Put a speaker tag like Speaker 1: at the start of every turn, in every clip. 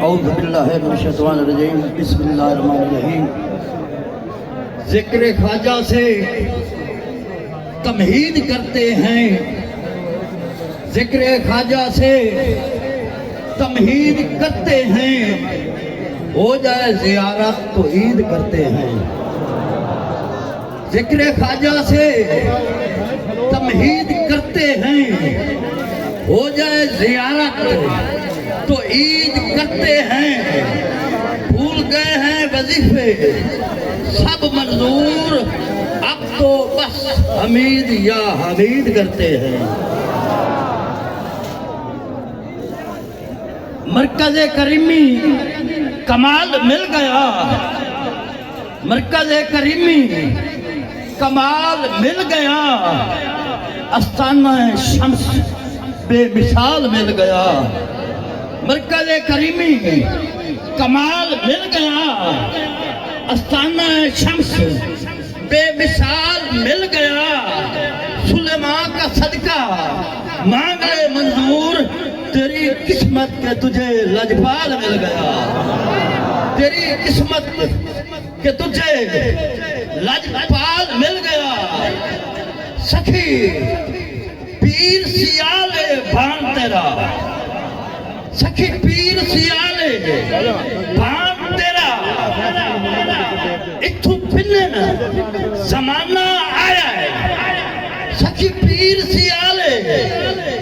Speaker 1: औज़ु बिल्लाहि मिनश्शैतानिर्रजीम बिस्मिल्लाहिर्रहमानिर्रहीम। ज़िक्र ख्वाजा से तमहीद करते हैं, ज़िक्र ख्वाजा से तमहीद करते हैं, हो जाए ज़ियारत तो ईद करते हैं। ज़िक्र ख्वाजा से तमहीद करते हैं, हो जाए ज़ियारत तो ईद करते हैं। भूल गए हैं वजीफे सब मंजूर, अब तो बस हमीद या हमीद करते हैं। मरकज़े करीमी कमाल मिल गया, मरकज़े करीमी कमाल मिल गया, आस्ताना शम्स बेमिसाल मिल गया। मरकज़े करीमी कमाल मिल गया, आस्ताना शम्स बेमिसाल मिल गया। सुलेमान का सदका मांग ले मंजूर, तेरी किस्मत के तुझे लजपाल मिल गया। तेरी किस्मत के तुझे लजपाल मिल गया। सखी पीर सियाले भान तेरा, सखी पीर सियाले भान तेरा, इत्थू फिरन जमाना आया है। सखी पीर सियाले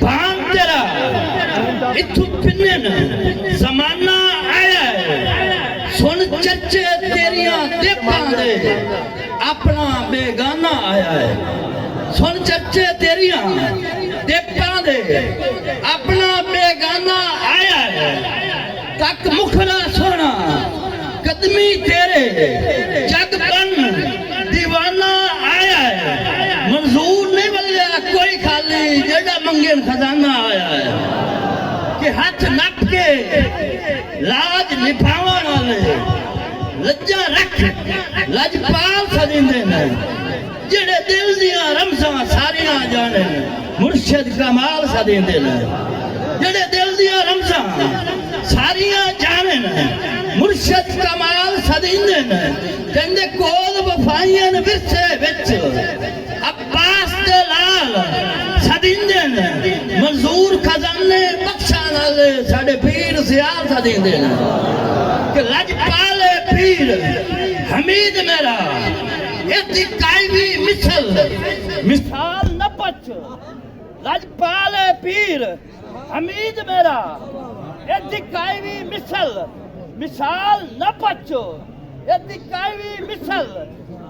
Speaker 1: भान तेरा, इत्थू फिरन जमाना आया है। सुन चर्चे तेरिया देखां दे, अपना बेगाना आया है। सुन चर्चे तेरिया देखां दे, अपना बेगाना आया है। तक मुखड़ा सोना कदमी तेरे, जग बन दीवाना आया है। मंजूर नहीं बदलिया कोई खाली, जेड़ा मंगे खजाना आया है। कि हाथ नप के लाज निभावन वाले, लज्जा रख लजपाल सदिंदे ने, जेड़े दिल दियां रमज़ां सारियां जाने, मुर्शिद कमाल सदिंदे ने। जेड़े दिल दियां रमज़ां सारियां जाने, मुर्शिद कमाल सदिंदे ने। कहंदे कोल वफाइयां विरसे विच अब्बास दे लाल सदिंदे ने। मंजूर खजाने बख्शा नाले साडे पीर सियाल सदिंदे ने। कि लजपाले पीर हमीद मेरा, इहदी कायवी मिसल मिसाल न पछ। लजपाले पीर हमीद मेरा, इहदी कायवी मिसल मिसाल न पछो। इहदी कायवी मिसल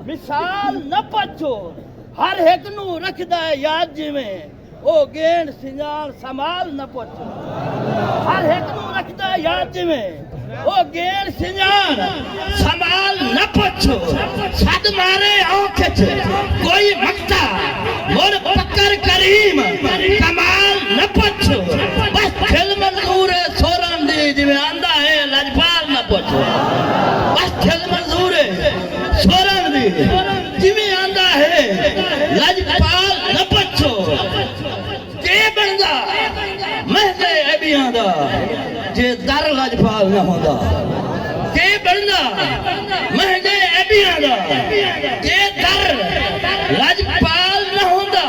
Speaker 1: मिसाल न पछो। हर एक नू रखदा है याद जिवें ओ गेंद सिंजान संभाल न पछो। हर एक नू रखदा है याद जिवें ओ गेंद सिंजान संभाल न पछो। सद मारे औंख च कोई मक्ता, मोर पक्कर करीम कमाल न पछो। बस दिल मंजूर है सोरन दी, जिवें आंदा है लजपाल न पछो। बस दिल मंजूर है सोरन दी, जिवें आंदा है लजपाल न पछो। के बनदा महज़े अबियां दा, जे दर लजपाल न होंदा। के बनदा महज़े अबियां दा, जे दर लजपाल न होंदा।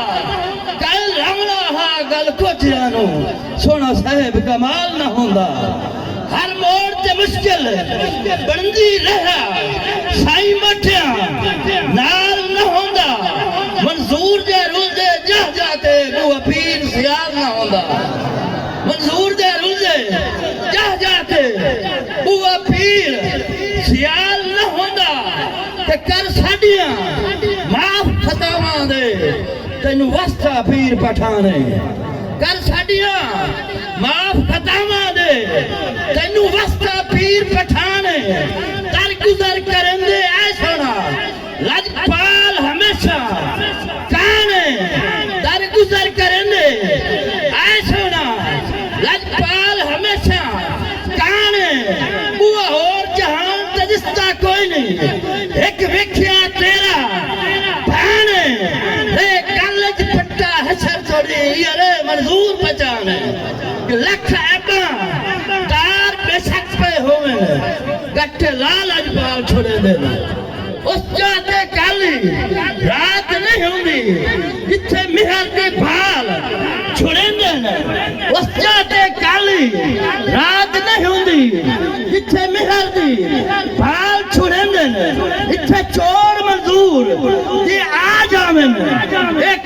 Speaker 1: कल लंगड़ा हा गल कोठियां नू, सोना साहिब कमाल न होंदा। हर मोड़ ते मुश्किल बनदी रहा, साई मठिया नाल न होंदा। मंजूर दे रुलदे जह जाते बुआ पीर सियाल न होंदा। मंजूर दे रुलदे जह जाते बुआ पीर सियाल न होंदा। ते कर साडियां माफ खतावां दे, तैनू वस्ता पीर पठाने। कर साडियां माफ खतावां दे, तैनू वस्ता पीर पठाने। दर गुजर करंदे ऐ सोना लजपाल हमेशा काने। दर गुजर करंदे ऐ सोना लजपाल हमेशा पहचान है कि लख ऐबा तार बेशक पे होवे गट्टे लाल अजपाल छोड़े देना उस जाते काली रात नहीं होंगी जिथे मिहर के भाल छुड़े देना उस जाते काली रात नहीं होंगी जिथे मिहर की भाल छुड़े देना इथे चोर मजदूर ये आ जावे एक